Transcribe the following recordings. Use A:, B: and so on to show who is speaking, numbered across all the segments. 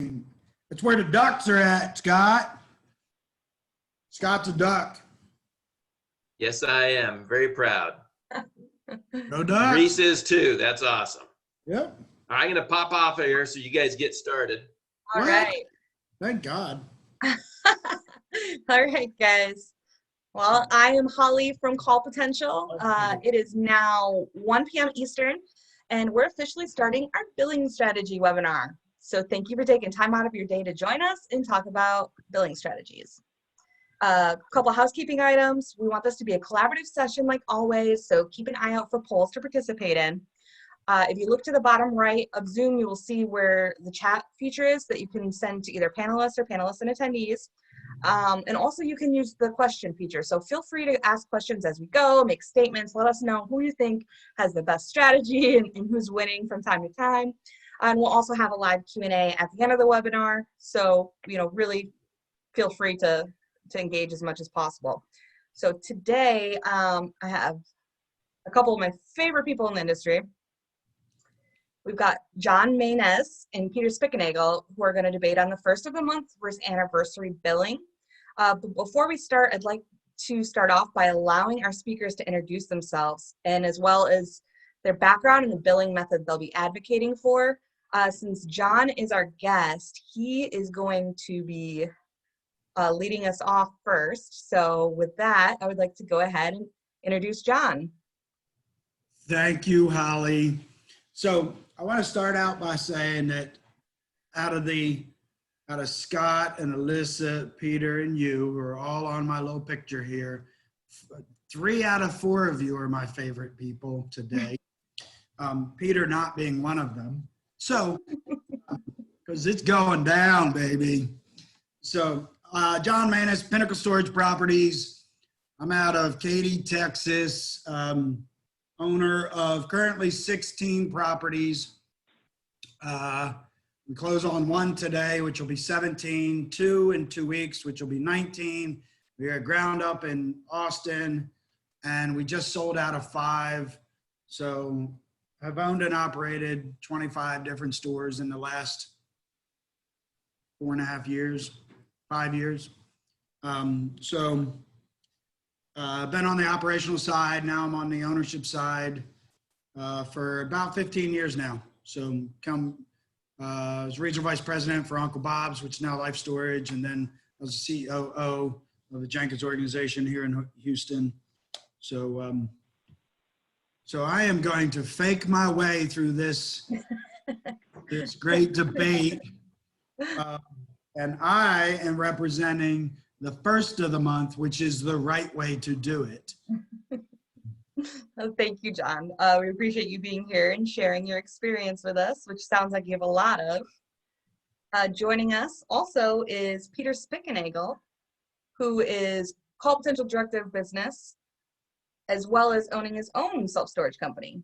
A: It's where the ducks are at, Scott. Scott's a duck.
B: Yes, I am. Very proud.
A: No ducks.
B: Reese is too. That's awesome.
A: Yep.
B: I'm going to pop off of here so you guys get started.
C: All right.
A: Thank God.
C: All right, guys. Well, I am Holly from Call Potential. It is now 1 p.m. Eastern, and we're officially starting our billing strategy webinar. So thank you for taking time out of your day to join us and talk about billing strategies. A couple housekeeping items. We want this to be a collaborative session like always, so keep an eye out for polls to participate in. If you look to the bottom right of Zoom, you will see where the chat feature is that you can send to either panelists or panelists and attendees. And also you can use the question feature. So feel free to ask questions as we go, make statements, let us know who you think has the best strategy and who's winning from time to time. And we'll also have a live Q&A at the end of the webinar. So, really feel free to engage as much as possible. So today, I have a couple of my favorite people in the industry. We've got John Maynes and Peter Spickenagel, who are going to debate on the first of the month versus anniversary billing. But before we start, I'd like to start off by allowing our speakers to introduce themselves, and as well as their background and the billing method they'll be advocating for. Since John is our guest, he is going to be leading us off first. So with that, I would like to go ahead and introduce John.
A: Thank you, Holly. So I want to start out by saying that out of Scott and Alyssa, Peter, and you, who are all on my little picture here, 3 out of 4 of you are my favorite people today. Peter not being one of them. So, because it's going down, baby. So, John Maynes, Pinnacle Storage Properties. I'm out of Katy, Texas. Owner of currently 16 properties. We close on 1 today, which will be 17, 2 in 2 weeks, which will be 19. We are ground up in Austin, and we just sold out of 5. So I've owned and operated 25 different stores in the last 4.5 years, 5 years. I've been on the operational side. Now I'm on the ownership side for about 15 years now. So I was regional vice president for Uncle Bob's, which is now Life Storage, and then I was the COO of the Jenkins organization here in Houston. So I am going to fake my way through this great debate, and I am representing the first of the month, which is the right way to do it.
C: Well, thank you, John. We appreciate you being here and sharing your experience with us, which sounds like you have a lot of. Joining us also is Peter Spickenagel, who is Call Potential Director of Business, as well as owning his own self-storage company.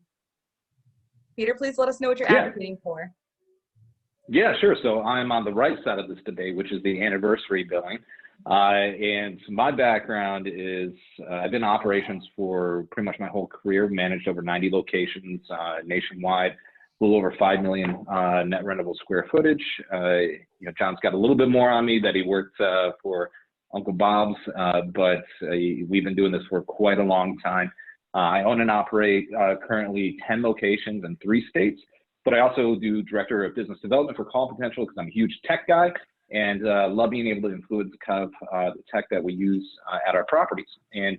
C: Peter, please let us know what you're advocating for.
D: Yeah, sure. So I'm on the right side of this debate, which is the anniversary billing. And my background is I've been in operations for pretty much my whole career, managed over 90 locations nationwide, a little over 5 million net rentable square footage. John's got a little bit more on me that he worked for Uncle Bob's, but we've been doing this for quite a long time. I own and operate currently 10 locations in 3 states, but I also do director of business development for Call Potential because I'm a huge tech guy. And love being able to influence kind of the tech that we use at our properties. And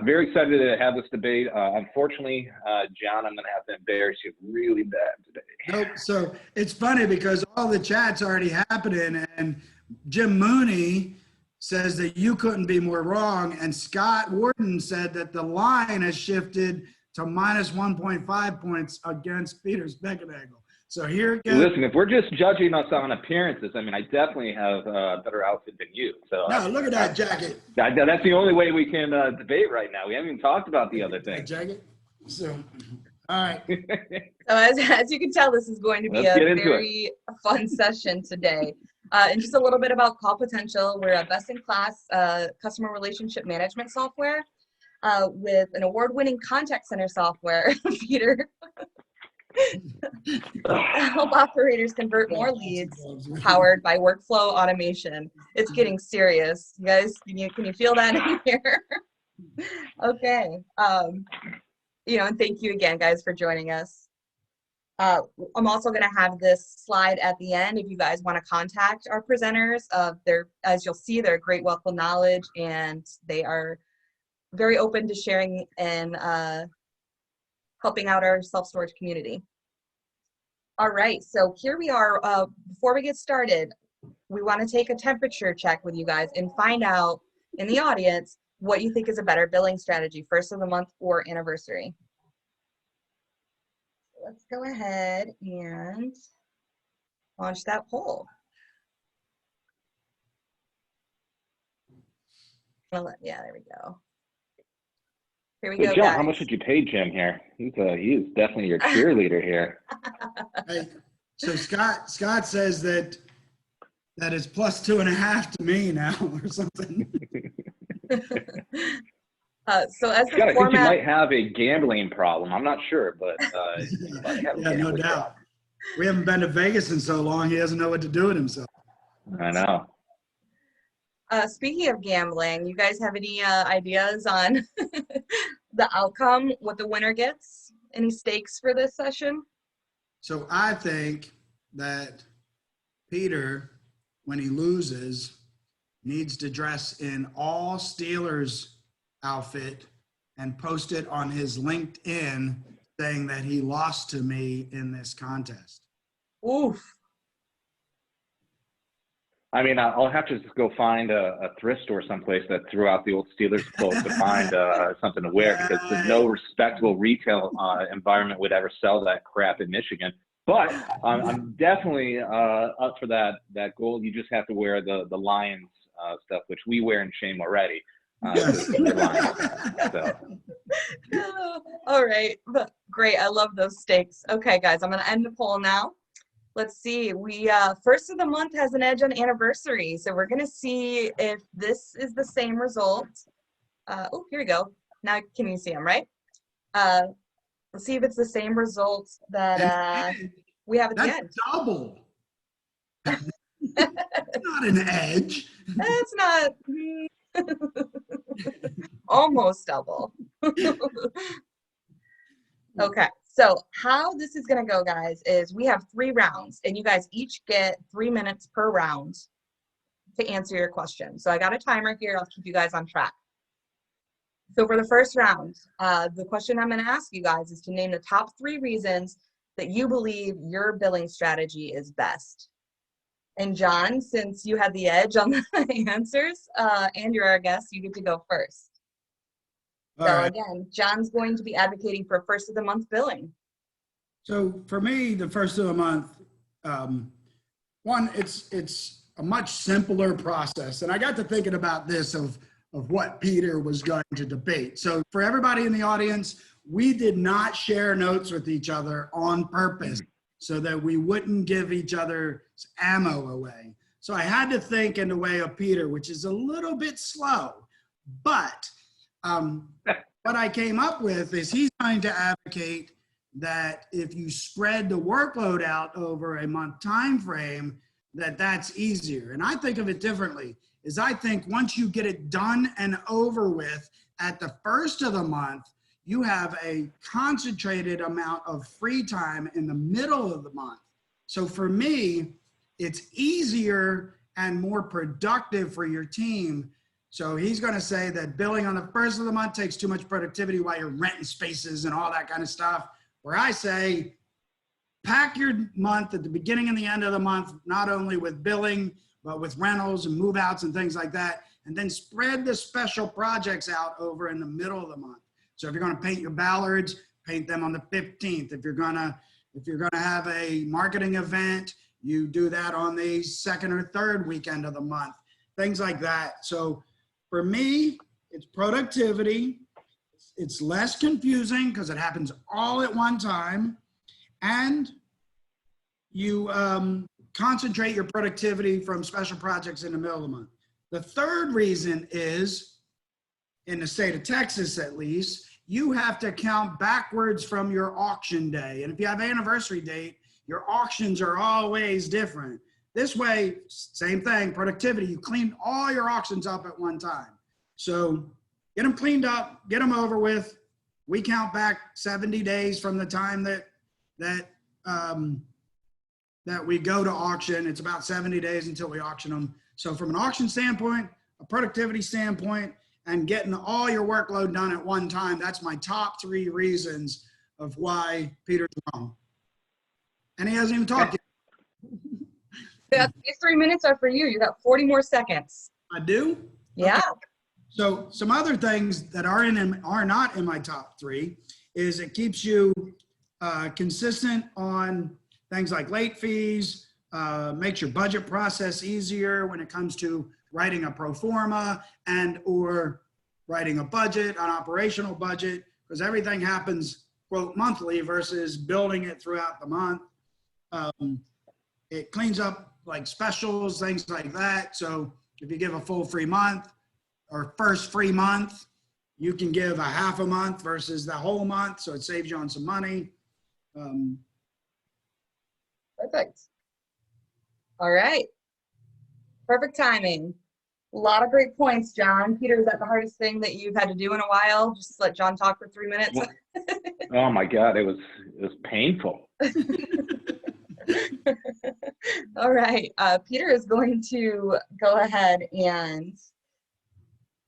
D: very excited to have this debate. Unfortunately, John, I'm going to have to embarrass you really bad today.
A: Nope. So it's funny because all the chat's already happening, and Jim Mooney says that you couldn't be more wrong, and Scott Warden said that the line has shifted to minus 1.5 points against Peter Spickenagel. So here it goes.
D: Listen, if we're just judging us on appearances, I mean, I definitely have a better outfit than you. So
A: no, look at that jacket.
D: That's the only way we can debate right now. We haven't even talked about the other thing.
A: Jacket. So, all right.
C: So as you can tell, this is going to be a very fun session today. And just a little bit about Call Potential. We're a best-in-class customer relationship management software with an award-winning contact center software, Peter. Help operators convert more leads powered by workflow automation. It's getting serious. You guys, can you feel that in here? Okay. And thank you again, guys, for joining us. I'm also going to have this slide at the end if you guys want to contact our presenters. As you'll see, they're a great wealth of knowledge, and they are very open to sharing and helping out our self-storage community. All right, so here we are. Before we get started, we want to take a temperature check with you guys and find out in the audience what you think is a better billing strategy, first of the month or anniversary. Let's go ahead and launch that poll. Yeah, there we go. Here we
D: So
C: go,
D: John,
C: guys.
D: how much did you pay Jim here? He is definitely your cheerleader here.
A: Hey, so Scott says that is plus 2.5 to me now or something.
C: So as the
D: Scott, I think you
C: format,
D: might have a gambling problem. I'm not sure, but you might have a
A: Yeah, no
D: gambling
A: doubt.
D: problem.
A: We haven't been to Vegas in so long, he doesn't know what to do with himself.
D: I know.
C: speaking of gambling, you guys have any ideas on the outcome, what the winner gets? Any stakes for this session?
A: So I think that Peter, when he loses, needs to dress in all Steelers outfit and post it on his LinkedIn saying that he lost to me in this contest.
C: Oof.
D: I mean, I'll have to just go find a thrift store someplace that threw out the old Steelers clothes to find something to wear, because no respectable retail environment would ever sell that crap in Michigan. But I'm definitely up for that goal. You just have to wear the Lions stuff, which we wear in shame already. So.
C: All right, great. I love those stakes. Okay, guys, I'm going to end the poll now. Let's see. We first of the month has an edge on anniversary, so we're going to see if this is the same result. Oh, here we go. Now can you see them, right? Let's see if it's the same result that we have at the end.
A: Double. Not an edge.
C: That's not. Almost double. Okay, so how this is going to go, guys, is we have 3 rounds, and you guys each get 3 minutes per round to answer your question. So I got a timer here. I'll keep you guys on track. So for the first round, the question I'm going to ask you guys is to name the top 3 reasons that you believe your billing strategy is best. And John, since you had the edge on the answers, and you're our guest, you get to go first.
A: All
C: So
A: right.
C: again, John's going to be advocating for first of the month billing.
A: So for me, the first of the month, one, it's a much simpler process. And I got to thinking about this of what Peter was going to debate. So for everybody in the audience, we did not share notes with each other on purpose so that we wouldn't give each other's ammo away. So I had to think in the way of Peter, which is a little bit slow, but what I came up with is he's trying to advocate that if you spread the workload out over a month time frame, that's easier. And I think of it differently, is I think once you get it done and over with at the first of the month, you have a concentrated amount of free time in the middle of the month. So for me, it's easier and more productive for your team. So he's going to say that billing on the first of the month takes too much productivity while you're renting spaces and all that kind of stuff. Where I say, pack your month at the beginning and the end of the month, not only with billing, but with rentals and move outs and things like that. And then spread the special projects out over in the middle of the month. So if you're going to paint your ballards, paint them on the 15th. If you're going to have a marketing event, you do that on the 2nd or 3rd weekend of the month, things like that. So for me, it's productivity. It's less confusing because it happens all at one time. And you concentrate your productivity from special projects in the middle of the month. The third reason is, in the state of Texas at least, you have to count backwards from your auction day. And if you have anniversary date, your auctions are always different. This way, same thing, productivity, you clean all your auctions up at one time. So get them cleaned up, get them over with. We count back 70 days from the time that we go to auction. It's about 70 days until we auction them. So from an auction standpoint, a productivity standpoint, and getting all your workload done at one time, that's my top 3 reasons of why Peter's wrong. And he hasn't even talked yet.
C: These 3 minutes are for you. You got 40 more seconds.
A: I do?
C: Yeah.
A: Okay. So some other things that are not in my top 3 is it keeps you consistent on things like late fees, makes your budget process easier when it comes to writing a pro forma and or writing a budget, an operational budget, because everything happens, quote, monthly versus building it throughout the month. It cleans up like specials, things like that. So if you give a full free month or first free month, you can give a half a month versus the whole month. So it saves you on some money.
C: Perfect. All right. Perfect timing. A lot of great points, John. Peter, is that the hardest thing that you've had to do in a while? Just let John talk for 3 minutes?
D: Oh my God, it was painful.
C: All right. Peter is going to go ahead and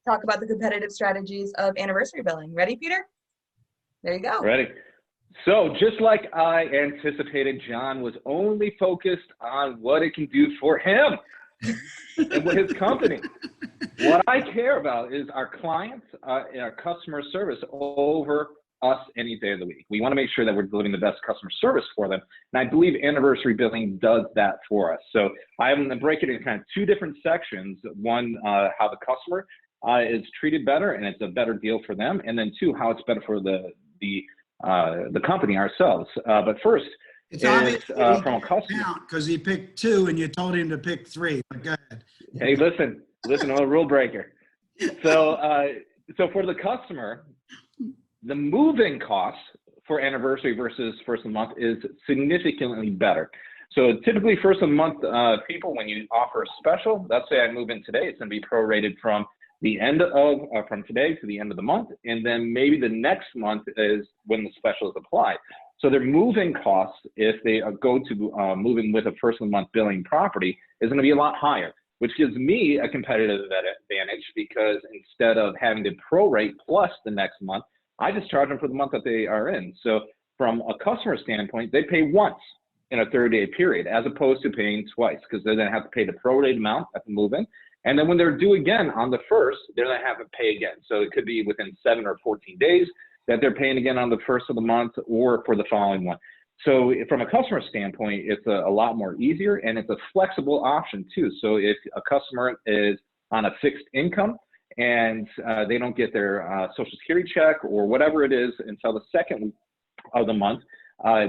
C: talk about the competitive strategies of anniversary billing. Ready, Peter? There you go.
D: Ready. So just like I anticipated, John was only focused on what it can do for him and with his company. What I care about is our clients and our customer service over us any day of the week. We want to make sure that we're delivering the best customer service for them. And I believe anniversary billing does that for us. So I'm going to break it into kind of 2 different sections. One, how the customer is treated better and it's a better deal for them. And then 2, how it's better for the company ourselves. But first,
A: It's obvious
D: from a customer.
A: Because he picked 2 and you told him to pick 3. But go ahead.
D: Hey, listen, I'm a rule breaker. So, so for the customer, the move-in costs for anniversary versus first of the month is significantly better. So typically first of the month people, when you offer a special, let's say I move in today, it's going to be prorated from the end of from today to the end of the month, and then maybe the next month is when the special is applied. So their move-in costs, if they go to moving with a first of the month billing property, is going to be a lot higher, which gives me a competitive advantage because instead of having to prorate plus the next month, I just charge them for the month that they are in. So from a customer standpoint, they pay once in a 30-day period as opposed to paying twice because they're going to have to pay the prorated amount at the move-in. And then when they're due again on the first, they're going to have to pay again. So it could be within 7 or 14 days that they're paying again on the first of the month or for the following one. So from a customer standpoint, it's a lot more easier and it's a flexible option too. So if a customer is on a fixed income and they don't get their Social Security check or whatever it is until the second week of the month,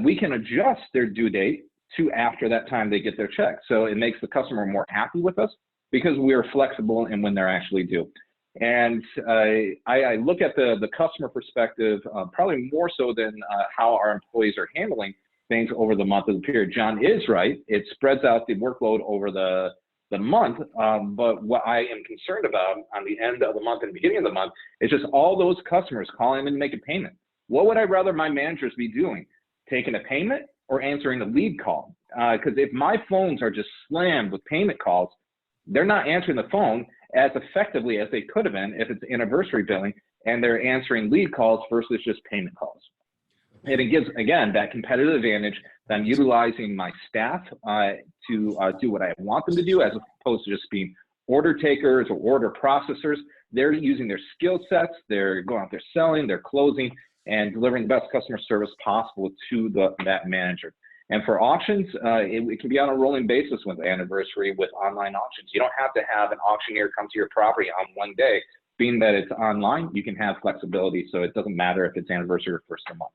D: we can adjust their due date to after that time they get their check. So it makes the customer more happy with us because we're flexible in when they're actually due. And I look at the customer perspective probably more so than how our employees are handling things over the month of the period. John is right. It spreads out the workload over the month. But what I am concerned about on the end of the month and beginning of the month is just all those customers calling in to make a payment. What would I rather my managers be doing? Taking a payment or answering a lead call? Because if my phones are just slammed with payment calls, they're not answering the phone as effectively as they could have been if it's anniversary billing and they're answering lead calls versus just payment calls. And it gives, again, that competitive advantage that I'm utilizing my staff to do what I want them to do as opposed to just being order takers or order processors. They're using their skill sets, they're going out there selling, they're closing, and delivering the best customer service possible to that manager. And for auctions, it can be on a rolling basis with anniversary with online auctions. You don't have to have an auctioneer come to your property on one day. Being that it's online, you can have flexibility, so it doesn't matter if it's anniversary or first of the month.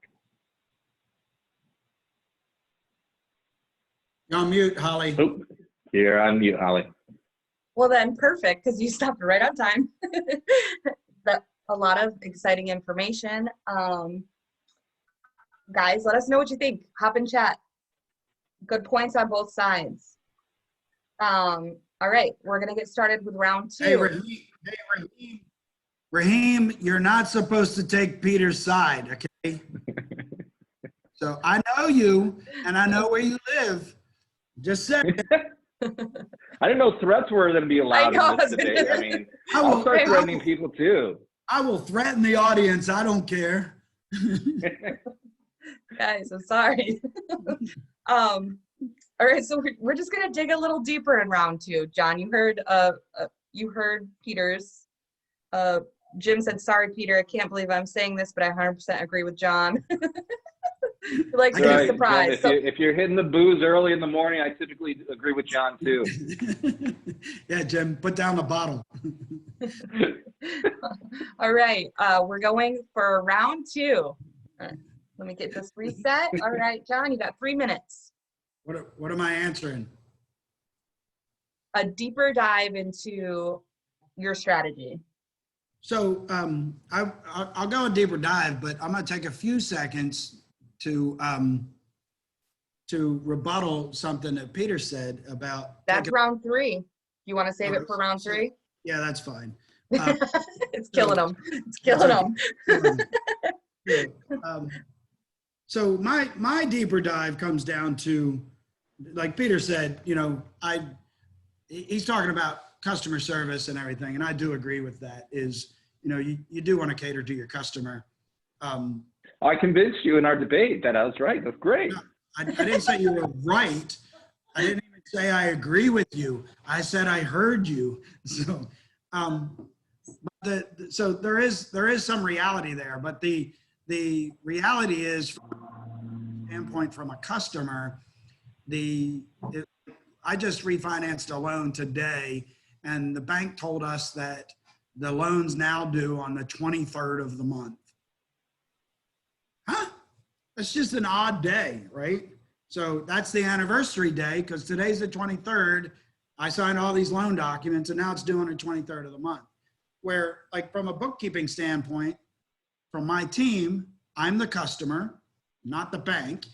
A: You're on mute, Holly.
D: Oh, you're on mute, Holly.
C: Well then, perfect, because you stopped right on time. a lot of exciting information. Guys, let us know what you think. Hop in chat. Good points on both sides. All right, we're gonna get started with round two.
A: Raheem, you're not supposed to take Peter's side, okay? So I know you, and I know where you live. Just saying.
D: I didn't know threats were going to be allowed in this debate. I mean, I'll start threatening people too.
A: I will threaten the audience. I don't care.
C: Guys, I'm sorry. All right, so we're just gonna dig a little deeper in round two. John, you heard Peter's. Jim said, "Sorry, Peter, I can't believe I'm saying this, but I 100% agree with John." Like to be surprised.
D: Jim, if you're hitting the booze early in the morning, I typically agree with John too.
A: Yeah, Jim, put down the bottle.
C: All right, we're going for round two. Let me get this reset. All right, John, you got 3 minutes.
A: What am I answering?
C: A deeper dive into your strategy.
A: So I'll go a deeper dive, but I'm going to take a few seconds to rebuttal something that Peter said about.
C: That's round three. You want to save it for round three?
A: Yeah, that's fine.
C: It's killing them. It's killing them.
A: So my deeper dive comes down to, like Peter said, you know, he's talking about customer service and everything, and I do agree with that. Is, you know, you do want to cater to your customer.
D: I convinced you in our debate that I was right. That's great.
A: No, I didn't say you were right. I didn't even say I agree with you. I said I heard you. So, so there is some reality there, but the reality is, from a standpoint from a customer, I just refinanced a loan today, and the bank told us that the loan's now due on the 23rd of the month. Huh? That's just an odd day, right? So that's the anniversary day, because today's the 23rd. I signed all these loan documents, and now it's due on the 23rd of the month. Where, like, from a bookkeeping standpoint, from my team, I'm the customer, not the bank.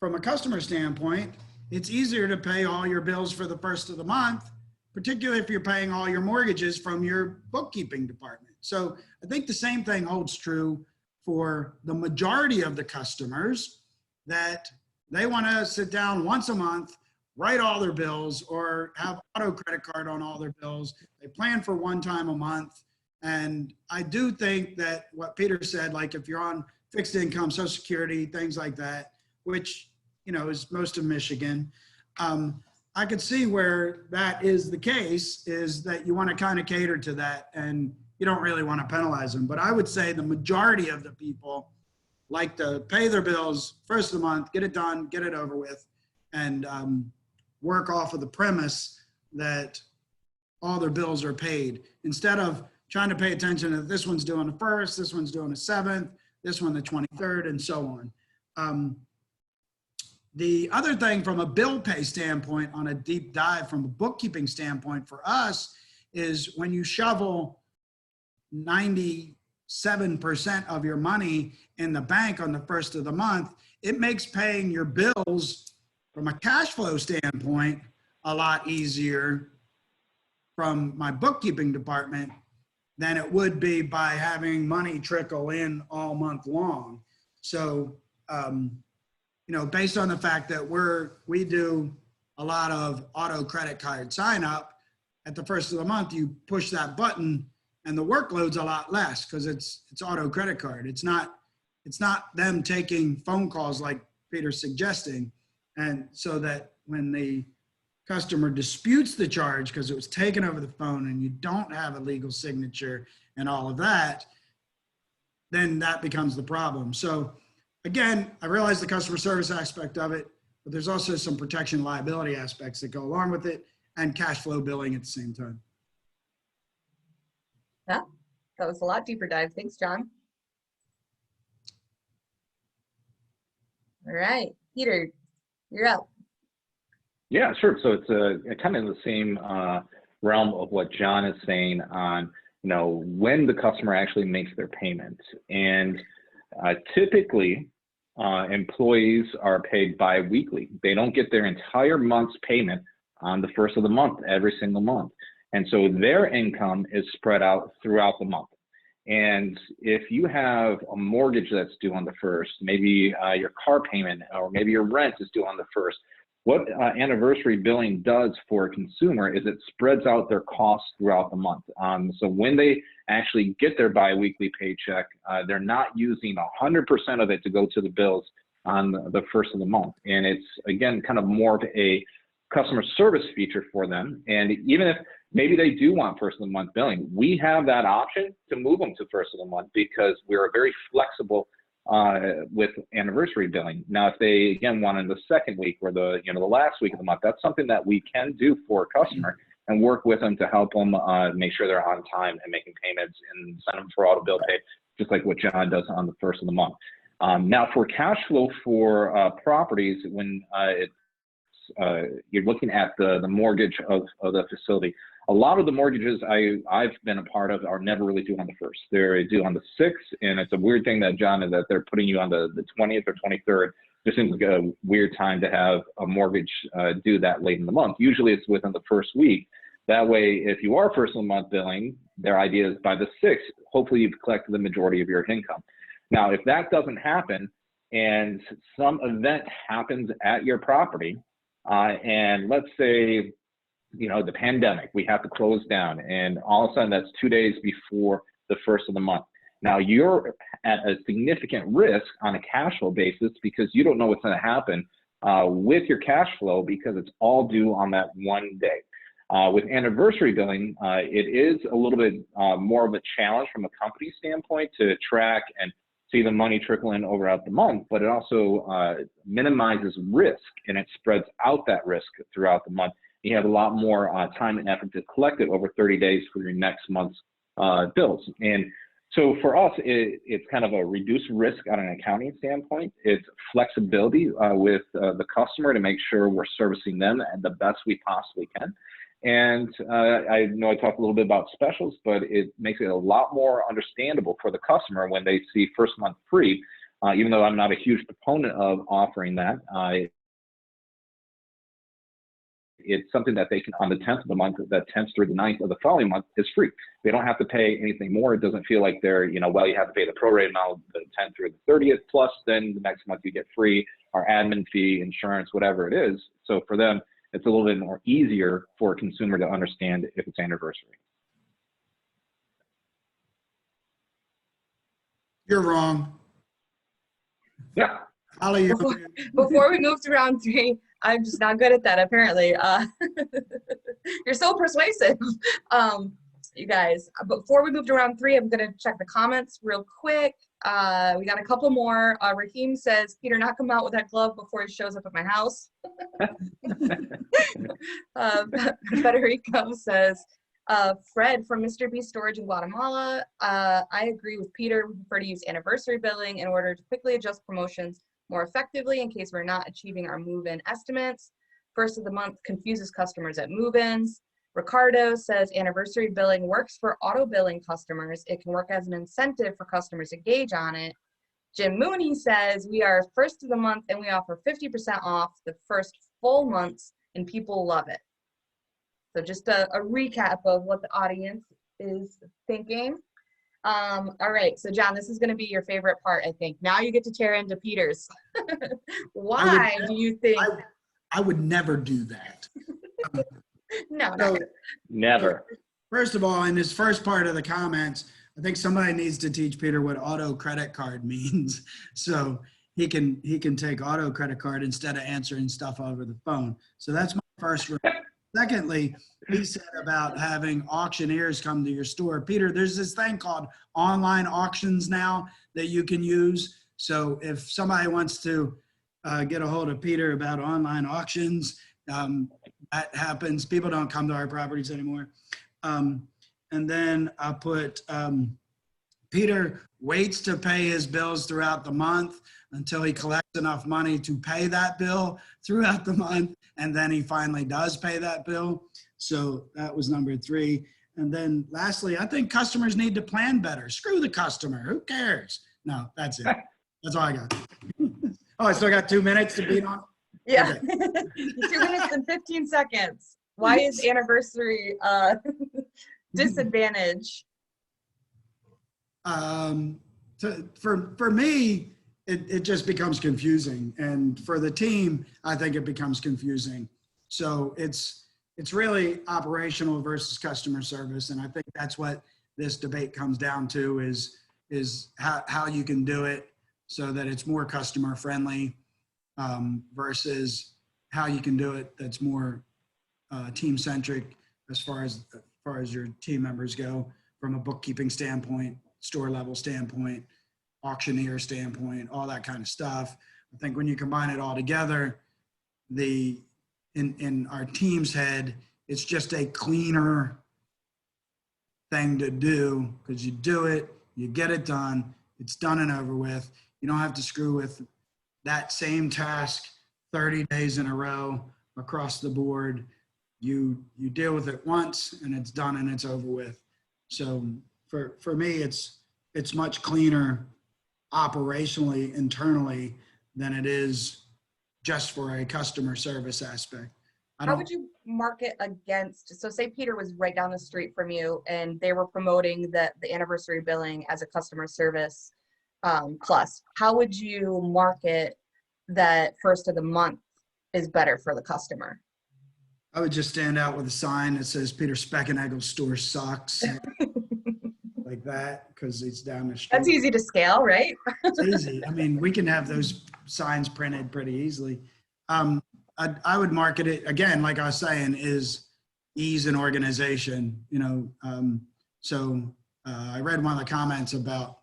A: From a customer standpoint, it's easier to pay all your bills for the first of the month, particularly if you're paying all your mortgages from your bookkeeping department. So I think the same thing holds true for the majority of the customers, that they want to sit down once a month, write all their bills, or have auto credit card on all their bills. They plan for one time a month. And I do think that what Peter said, like if you're on fixed income, Social Security, things like that, which, you know, is most of Michigan, I could see where that is the case, is that you want to kind of cater to that and you don't really want to penalize them. But I would say the majority of the people like to pay their bills first of the month, get it done, get it over with, and work off of the premise that all their bills are paid, instead of trying to pay attention to this one's due on the 1st, this one's due on the 7th, this one the 23rd, and so on. The other thing from a bill pay standpoint, on a deep dive from a bookkeeping standpoint for us, is when you shovel 97% of your money in the bank on the 1st of the month, it makes paying your bills from a cash flow standpoint a lot easier from my bookkeeping department than it would be by having money trickle in all month long. So, you know, based on the fact that we do a lot of auto credit card sign up, at the 1st of the month, you push that button and the workload's a lot less because it's auto credit card. It's not them taking phone calls like Peter's suggesting. And so that when the customer disputes the charge because it was taken over the phone and you don't have a legal signature and all of that, then that becomes the problem. So again, I realize the customer service aspect of it, but there's also some protection liability aspects that go along with it, and cash flow billing at the same time.
C: Yeah, that was a lot deeper dive. Thanks, John. All right, Peter, you're up.
D: Yeah, sure. So it's kind of the same realm of what John is saying on, when the customer actually makes their payment. And typically, employees are paid bi-weekly. They don't get their entire month's payment on the first of the month, every single month. And so their income is spread out throughout the month. And if you have a mortgage that's due on the first, maybe your car payment or maybe your rent is due on the first, what anniversary billing does for a consumer is it spreads out their costs throughout the month. So when they actually get their biweekly paycheck, they're not using 100% of it to go to the bills on the first of the month. And it's, again, kind of more of a customer service feature for them. And even if maybe they do want first of the month billing, we have that option to move them to first of the month because we're very flexible with anniversary billing. Now, if they, again, want in the second week or the last week of the month, that's something that we can do for a customer and work with them to help them make sure they're on time and making payments and send them for auto bill pay, just like what John does on the first of the month. Now, for cash flow for properties, when you're looking at the mortgage of the facility, a lot of the mortgages I've been a part of are never really due on the first. They're due on the 6th, and it's a weird thing that, John, is that they're putting you on the 20th or 23rd. Just seems like a weird time to have a mortgage due that late in the month. Usually it's within the first week. That way, if you are first of the month billing, their idea is by the 6th, hopefully you've collected the majority of your income. Now, if that doesn't happen and some event happens at your property, and let's say, the pandemic, we have to close down, and all of a sudden that's 2 days before the first of the month. Now you're at a significant risk on a cash flow basis because you don't know what's going to happen with your cash flow because it's all due on that one day. With anniversary billing, it is a little bit more of a challenge from a company standpoint to track and see the money trickle in out the month, but it also minimizes risk and it spreads out that risk throughout the month. You have a lot more time and effort to collect it over 30 days for your next month's bills. And so for us, it's kind of a reduced risk on an accounting standpoint. It's flexibility with the customer to make sure we're servicing them the best we possibly can. And I know I talked a little bit about specials, but it makes it a lot more understandable for the customer when they see first month free, even though I'm not a huge proponent of offering that. It's something that they can, on the 10th of the month, that 10th through the 9th of the following month is free. They don't have to pay anything more. It doesn't feel like they're, you have to pay the prorated amount the 10th through the 30th, plus then the next month you get free, our admin fee, insurance, whatever it is. So for them, it's a little bit more easier for a consumer to understand if it's anniversary.
A: You're wrong.
C: Yeah.
A: Holly, you're
C: Before we move to round 3, I'm just not good at that, apparently. You're so persuasive, you guys. Before we move to round 3, I'm going to check the comments real quick. We got a couple more. Raheem says, Peter, knock him out with that glove before he shows up at my house. Federico says, Fred from Mr. B Storage in Guatemala. I agree with Peter. We prefer to use anniversary billing in order to quickly adjust promotions more effectively in case we're not achieving our move-in estimates. First of the month confuses customers at move-ins. Ricardo says anniversary billing works for auto billing customers. It can work as an incentive for customers to gauge on it. Jim Mooney says we are first of the month and we offer 50% off the first full months and people love it. So just a recap of what the audience is thinking. All right, so John, this is going to be your favorite part, I think. Now you get to tear into Peter's. Why do you think?
A: I would never do that.
C: No,
D: Never.
A: First of all, in this first part of the comments, I think somebody needs to teach Peter what auto credit card means, so he can take auto credit card instead of answering stuff over the phone. So that's my first. Secondly, he said about having auctioneers come to your store. Peter, there's this thing called online auctions now that you can use. So if somebody wants to get a hold of Peter about online auctions, that happens. People don't come to our properties anymore. And then I put, Peter waits to pay his bills throughout the month until he collects enough money to pay that bill throughout the month. And then he finally does pay that bill. So that was number 3. And then lastly, I think customers need to plan better. Screw the customer. Who cares? No, that's it. That's all I got. Oh, I still got 2 minutes to beat on?
C: Yeah.
A: Okay.
C: 2 minutes and 15 seconds. Why is anniversary disadvantage?
A: For me, it just becomes confusing. And for the team, I think it becomes confusing. So it's really operational versus customer service. And I think that's what this debate comes down to is how you can do it so that it's more customer friendly versus how you can do it that's more team centric as far as your team members go from a bookkeeping standpoint, store level standpoint, auctioneer standpoint, all that kind of stuff. I think when you combine it all together, in our team's head, it's just a cleaner thing to do because you do it, you get it done, it's done and over with. You don't have to screw with that same task 30 days in a row across the board. You deal with it once and it's done and it's over with. So for me, it's much cleaner operationally, internally than it is just for a customer service aspect.
C: How would you market against, so say Peter was right down the street from you and they were promoting the anniversary billing as a customer service plus. How would you market that first of the month is better for the customer?
A: I would just stand out with a sign that says Peter Spickenagel store sucks. Like that, because it's down the street.
C: That's easy to scale, right?
A: It's easy. I mean, we can have those signs printed pretty easily. I would market it, again, like I was saying, is ease and organization, So I read one of the comments about,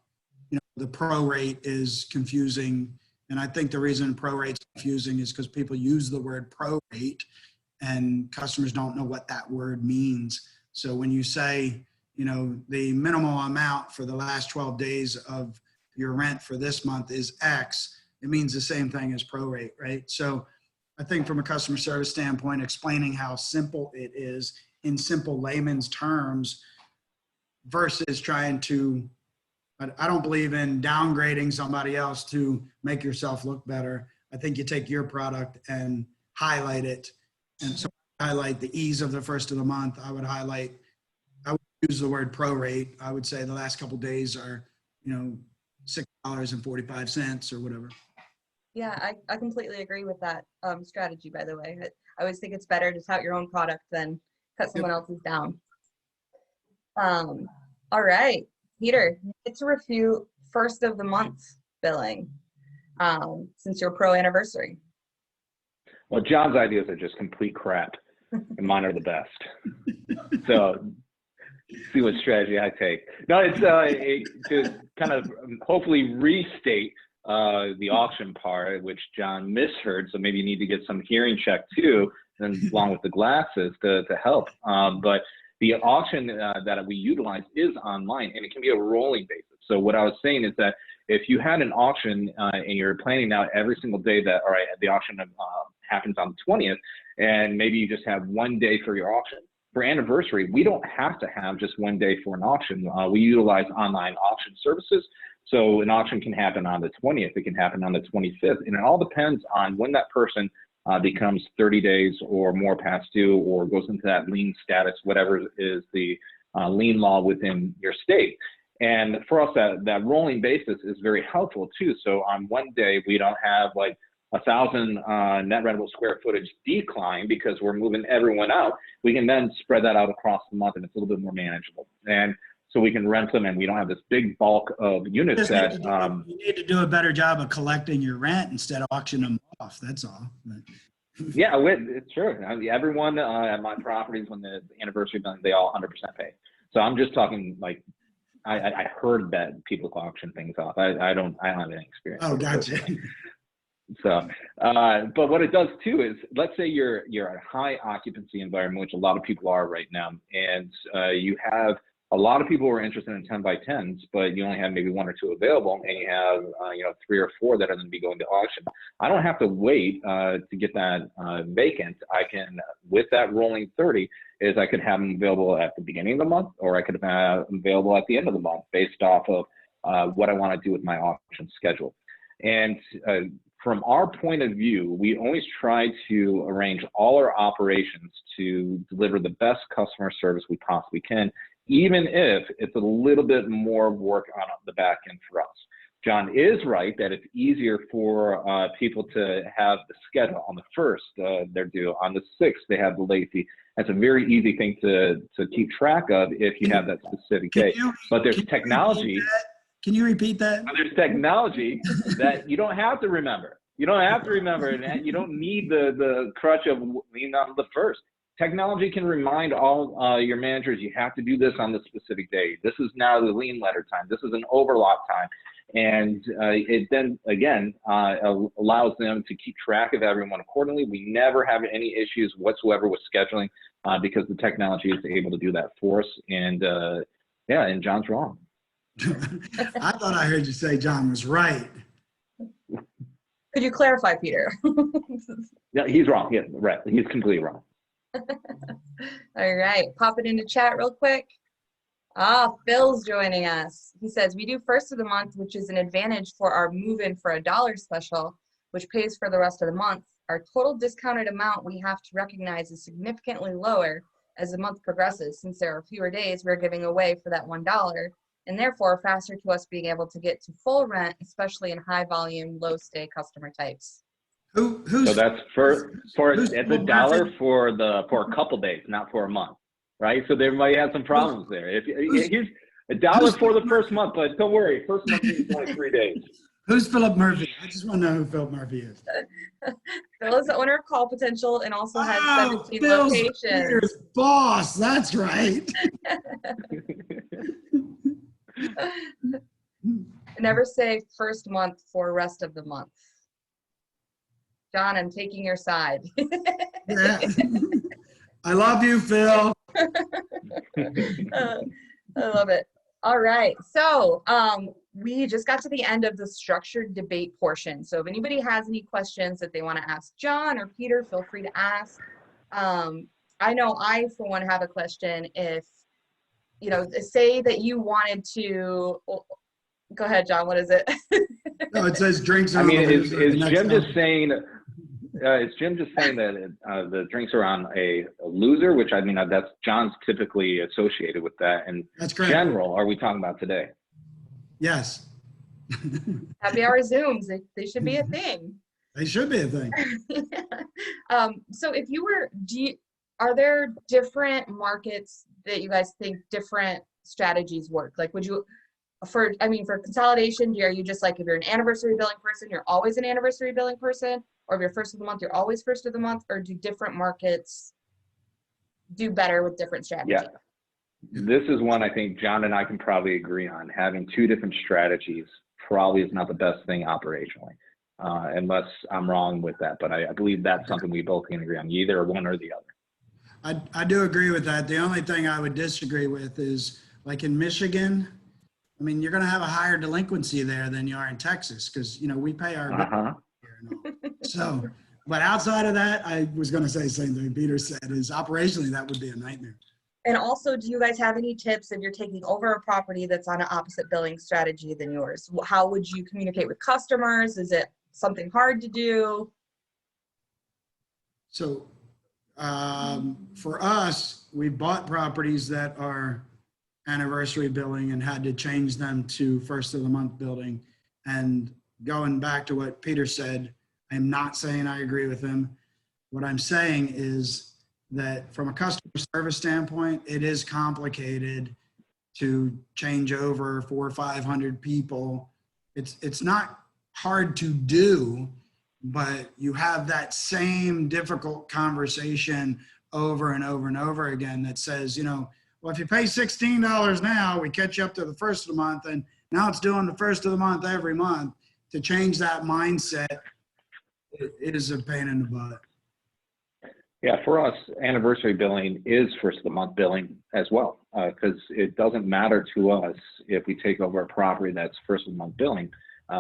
A: the prorate is confusing. And I think the reason prorate's confusing is because people use the word prorate and customers don't know what that word means. So when you say, the minimal amount for the last 12 days of your rent for this month is X, it means the same thing as prorate, right? So I think from a customer service standpoint, explaining how simple it is in simple layman's terms versus trying to, I don't believe in downgrading somebody else to make yourself look better. I think you take your product and highlight it. And so I highlight the ease of the first of the month. I would use the word prorate. I would say the last couple of days are, $6.45 or whatever.
C: Yeah, I completely agree with that strategy, by the way. I always think it's better to tout your own product than cut someone else's down. All right, Peter, you get to refute first of the month billing since your pro anniversary.
D: Well, John's ideas are just complete crap, and mine are the best. So see what strategy I take. No, it's to kind of hopefully restate the auction part, which John misheard. So maybe you need to get some hearing check too, and along with the glasses to help. But the auction that we utilize is online, and it can be a rolling basis. So what I was saying is that if you had an auction and you're planning out every single day that, all right, the auction happens on the 20th, and maybe you just have one day for your auction. For anniversary, we don't have to have just one day for an auction. We utilize online auction services. So an auction can happen on the 20th, it can happen on the 25th, and it all depends on when that person becomes 30 days or more past due or goes into that lien status, whatever is the lien law within your state. And for us, that rolling basis is very helpful too. So on one day, we don't have like 1,000 net rentable square footage decline because we're moving everyone out. We can then spread that out across the month and it's a little bit more manageable. And so we can rent them and we don't have this big bulk of units that
A: you need to do a better job of collecting your rent instead of auctioning them off. That's all.
D: Yeah, it's true. I mean, everyone at my properties, when the anniversary done, they all 100% pay. So I'm just talking like I heard that people auction things off. I don't have any experience.
A: Oh, gotcha.
D: So, but what it does too is, let's say you're a high occupancy environment, which a lot of people are right now, and you have a lot of people who are interested in 10 by 10s, but you only have maybe 1 or 2 available, and you have 3 or 4 that are going to be going to auction. I don't have to wait to get that vacant. I can, with that rolling 30, is I could have them available at the beginning of the month, or I could have them available at the end of the month based off of what I want to do with my auction schedule. And from our point of view, we always try to arrange all our operations to deliver the best customer service we possibly can, even if it's a little bit more work on the back end for us. John is right that it's easier for people to have the schedule on the 1st, they're due. On the 6th, they have the late fee. That's a very easy thing to keep track of if you have that specific day. But there's technology.
A: Can you repeat that?
D: There's technology that you don't have to remember. You don't have to remember it, and you don't need the crutch of leaning on the 1st. Technology can remind all your managers, you have to do this on this specific day. This is now the lien letter time. This is an overlock time. And it then, again, allows them to keep track of everyone accordingly. We never have any issues whatsoever with scheduling because the technology is able to do that for us. And yeah, and John's wrong.
A: I thought I heard you say John was right.
C: Could you clarify, Peter?
D: Yeah, he's wrong. Yeah, right. He's completely wrong.
C: All right, pop it into chat real quick. Phil's joining us. He says, we do 1st of the month, which is an advantage for our move-in for $1 special, which pays for the rest of the month. Our total discounted amount we have to recognize is significantly lower as the month progresses, since there are fewer days we're giving away for that $1, and therefore faster to us being able to get to full rent, especially in high volume, low stay customer types.
A: So
D: that's it's $1 for a couple days, not for a month, right? So they might have some problems there. Here's $1 for the 1st month, but don't worry, 1st month is only 3 days.
A: Who's Philip Murphy? I just want to know who Philip Murphy is.
C: Phil is the owner of Call Potential and also has 17
A: Phil's
C: locations.
A: Peter's boss. That's right.
C: Never say 1st month for rest of the month. John, I'm taking your side.
A: Yeah. I love you, Phil.
C: I love it. All right. So we just got to the end of the structured debate portion. So if anybody has any questions that they want to ask John or Peter, feel free to ask. I know I, for one, have a question. If, you know, say that you wanted to, well, go ahead, John, what is it?
A: No, it says drinks.
D: I mean, is Jim just saying that the drinks are on a loser, which I mean, that's John's typically associated with that. And
A: that's correct.
D: General, are we talking about today?
A: Yes.
C: Happy hour Zooms, they should be a thing.
A: They should be a thing.
C: So if you were, are there different markets that you guys think different strategies work? Like, would you, for consolidation, are you just like, if you're an anniversary billing person, you're always an anniversary billing person? Or if you're 1st of the month, you're always 1st of the month? Or do different markets do better with different strategies?
D: Yeah. This is one I think John and I can probably agree on. Having 2 different strategies probably is not the best thing operationally, unless I'm wrong with that. But I believe that's something we both can agree on, either one or the other.
A: I do agree with that. The only thing I would disagree with is, like in Michigan, I mean, you're going to have a higher delinquency there than you are in Texas because, you know, we pay our bills here and all. So, but outside of that, I was going to say the same thing Peter said, is operationally that would be a nightmare.
C: And also, do you guys have any tips if you're taking over a property that's on an opposite billing strategy than yours? How would you communicate with customers? Is it something hard to do?
A: So for us, we bought properties that are anniversary billing and had to change them to 1st of the month billing. And going back to what Peter said, I'm not saying I agree with him. What I'm saying is that from a customer service standpoint, it is complicated to change over 400 or 500 people. It's not hard to do, but you have that same difficult conversation over and over and over again that says, you know, well, if you pay $16 now, we catch you up to the 1st of the month, and now it's doing the 1st of the month every month. To change that mindset, it is a pain in the butt.
D: Yeah, for us, anniversary billing is 1st of the month billing as well, because it doesn't matter to us if we take over a property that's 1st of the month billing,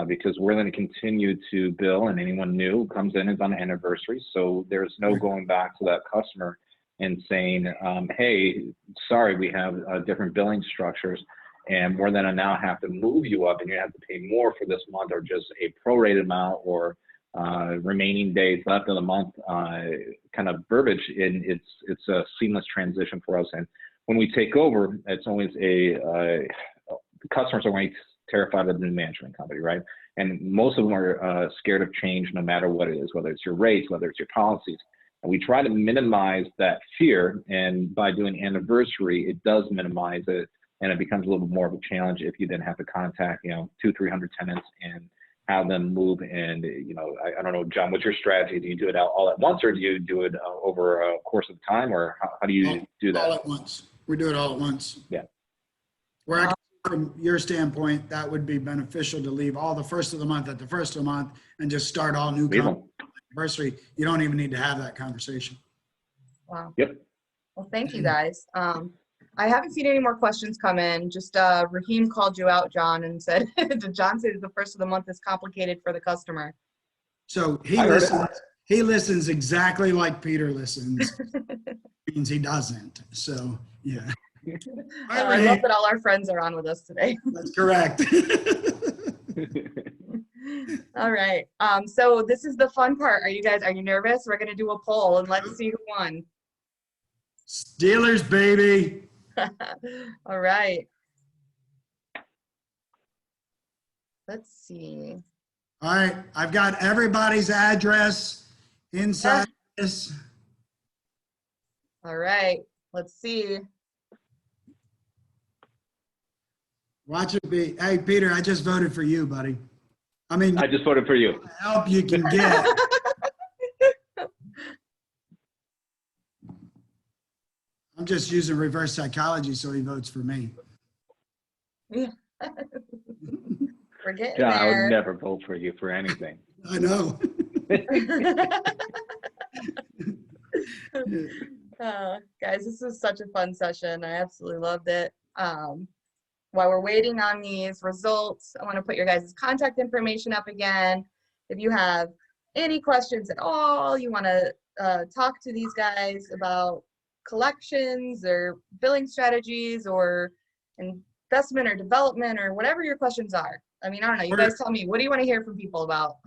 D: because we're going to continue to bill, and anyone new who comes in is on anniversary. So there's no going back to that customer and saying, hey, sorry, we have different billing structures, and we're going to now have to move you up, and you have to pay more for this month, or just a prorated amount, or remaining days left of the month kind of verbiage. And it's a seamless transition for us. And when we take over, it's always customers are always terrified of the new management company, right? And most of them are scared of change, no matter what it is, whether it's your rates, whether it's your policies. And we try to minimize that fear. And by doing anniversary, it does minimize it. And it becomes a little bit more of a challenge if you then have to contact, 200-300 tenants and have them move. And, I don't know, John, what's your strategy? Do you do it all at once, or do you do it over a course of time, or how do you do that?
A: All at once. We do it all at once.
D: Yeah.
A: Where I, from your standpoint, that would be beneficial to leave all the first of the month at the first of the month and just start all new anniversary. You don't even need to have that conversation.
C: Wow.
D: Yep.
C: Well, thank you guys. I haven't seen any more questions come in. Just Raheem called you out, John, and said, did John say that the first of the month is complicated for the customer?
A: So he listens exactly like Peter listens. Means he doesn't. So yeah.
C: I love that all our friends are on with us today.
A: That's correct.
C: All right. So this is the fun part. Are you nervous? We're going to do a poll and let's see who won.
A: Steelers, baby.
C: All right. Let's see.
A: All right. I've got everybody's address inside this.
C: All right. Let's see.
A: Watch it be. Hey, Peter, I just voted for you, buddy. I mean,
D: I just voted for you.
A: Help you can get. I'm just using reverse psychology, so he votes for me.
C: Yeah. We're getting
D: John,
C: there.
D: I would never vote for you for anything.
A: I know.
C: Guys, this was such a fun session. I absolutely loved it. While we're waiting on these results, I want to put your guys' contact information up again. If you have any questions at all, you want to talk to these guys about collections or billing strategies or investment or development or whatever your questions are. I mean, I don't know. You guys tell me. What do you want to hear from people about?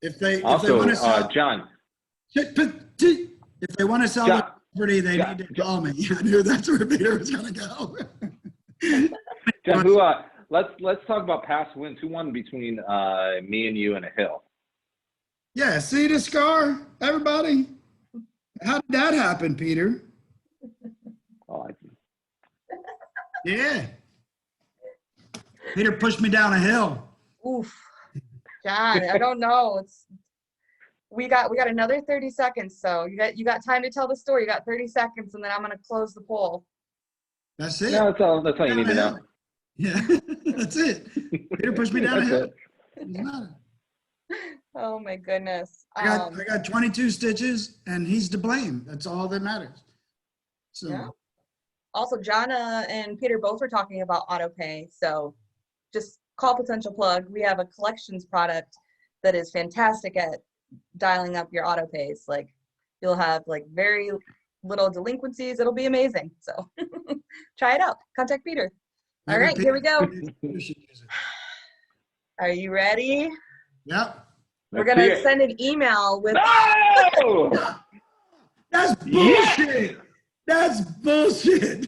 A: If they
D: Also,
A: want to sell,
D: John.
A: if they want to sell the property, they need to call me. I knew that's where Peter was going to go.
D: John, let's talk about past wins. Who won between me and you and a hill?
A: Yeah, see the scar, everybody. How did that happen, Peter?
D: Oh,
A: Yeah. Peter pushed me down a hill.
C: Oof, John, I don't know. We got another 30 seconds, so you got time to tell the story. You got 30 seconds, and then I'm gonna close the poll.
A: That's it.
D: No, that's all you need to know.
A: Yeah, that's it. Peter pushed me down a hill.
C: Oh my goodness.
A: I got 22 stitches, and he's to blame. That's all that matters. So.
C: Yeah. Also, Jonna and Peter both were talking about auto pay. So just call potential plug. We have a collections product that is fantastic at dialing up your auto pays. Like you'll have like very little delinquencies. It'll be amazing. So try it out. Contact Peter. All right, here we go. Are you ready?
A: Yep.
C: We're going to send an email with.
D: No!
A: That's bullshit. That's bullshit.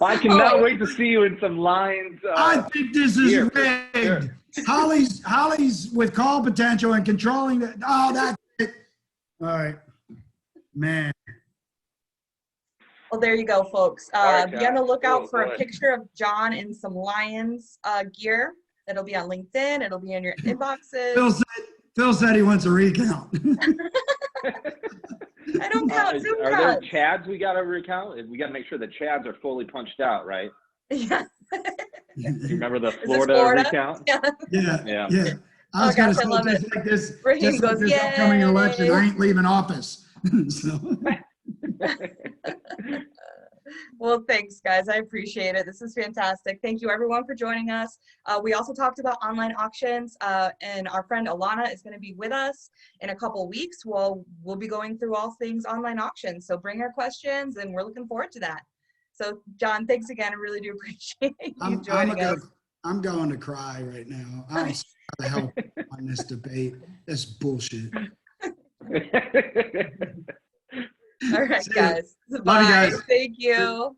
D: I cannot wait to see you in some lines.
A: I think this is rigged. Sure. Holly's with call potential and controlling the. Oh, that's it. All right, man.
C: Well, there you go, folks.
D: Right,
C: be on the lookout for a picture of John in some Lions gear. It'll be on LinkedIn. It'll be in your inboxes.
A: Phil said he wants a recount.
C: I don't count. Zoom
D: are
C: counts.
D: there Chads we got to recount? We got to make sure the Chads are fully punched out, right?
C: Yeah.
D: You remember the Florida recount?
C: Yeah.
A: Yeah. I was going to say, just like this,
C: Raheem
A: just like
C: goes,
A: this upcoming election, I ain't leaving office. So.
C: Well, thanks, guys. I appreciate it. This is fantastic. Thank you, everyone, for joining us. We also talked about online auctions, and our friend Alana is going to be with us in a couple weeks. We'll be going through all things online auctions. So bring your questions, and we're looking forward to that. So, John, thanks again. I really do appreciate you joining us.
A: I'm going to cry right now. I'm sorry to help on this debate. That's bullshit.
C: All right, guys.
A: Love you
C: Bye.
A: guys.
C: Thank you.